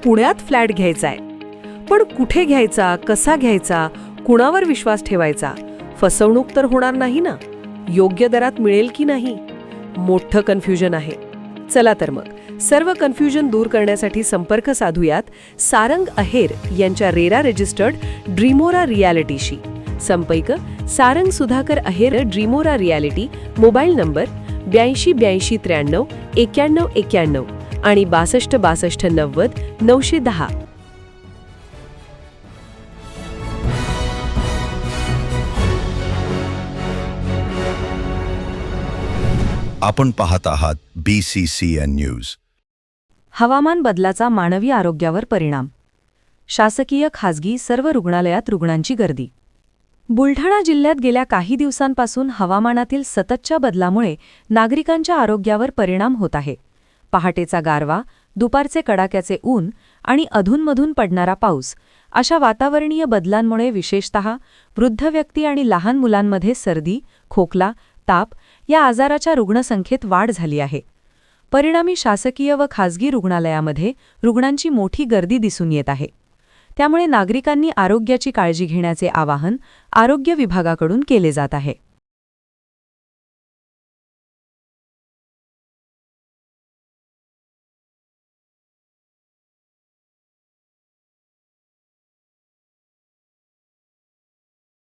पुण्यात फ्लॅट घ्यायचाय. पण कुठे घ्यायचा, कसा घ्यायचा, कुणावर विश्वास ठेवायचा? फसवणूक तर होणार नाही ना? योग्य दरात मिळेल की नाही? मोठं कन्फ्युजन आहे. चला तर मग सर्व कन्फ्युजन दूर करण्यासाठी संपर्क साधूयात सारंग अहेर यांच्या रेरा रजिस्टर्ड ड्रीमोरा रियालिटीशी. संपर्क सारंग सुधाकर अहेर, ड्रीमोरा रियालिटी. मोबाईल नंबर 82 83 91 91 आणि 62 62 90 910. आपण पाहत आहात BCCN न्यूज. हवामान बदलाचा मानवी आरोग्यावर परिणाम. शासकीय खासगी सर्व रुग्णालयात रुग्णांची गर्दी. बुलढाणा जिल्ह्यात गेल्या काही दिवसांपासून हवामानातील सततच्या बदलामुळे नागरिकांच्या आरोग्यावर परिणाम होत आहे. पहाटेचा गारवा, दुपारचे कडाक्याचे ऊन आणि अधूनमधून पडणारा पाऊस अशा वातावरणीय बदलांमुळे विशेषतः वृद्ध व्यक्ती आणि लहान मुलांमध्ये सर्दी, खोकला, ताप या आजाराच्या रुग्णसंख्येत वाढ झाली आहे. परिणामी शासकीय व खासगी रुग्णालयामध्ये रुग्णांची मोठी गर्दी दिसून येत आहे. त्यामुळे नागरिकांनी आरोग्याची काळजी घेण्याचे आवाहन आरोग्य विभागाकडून केले जात आहे.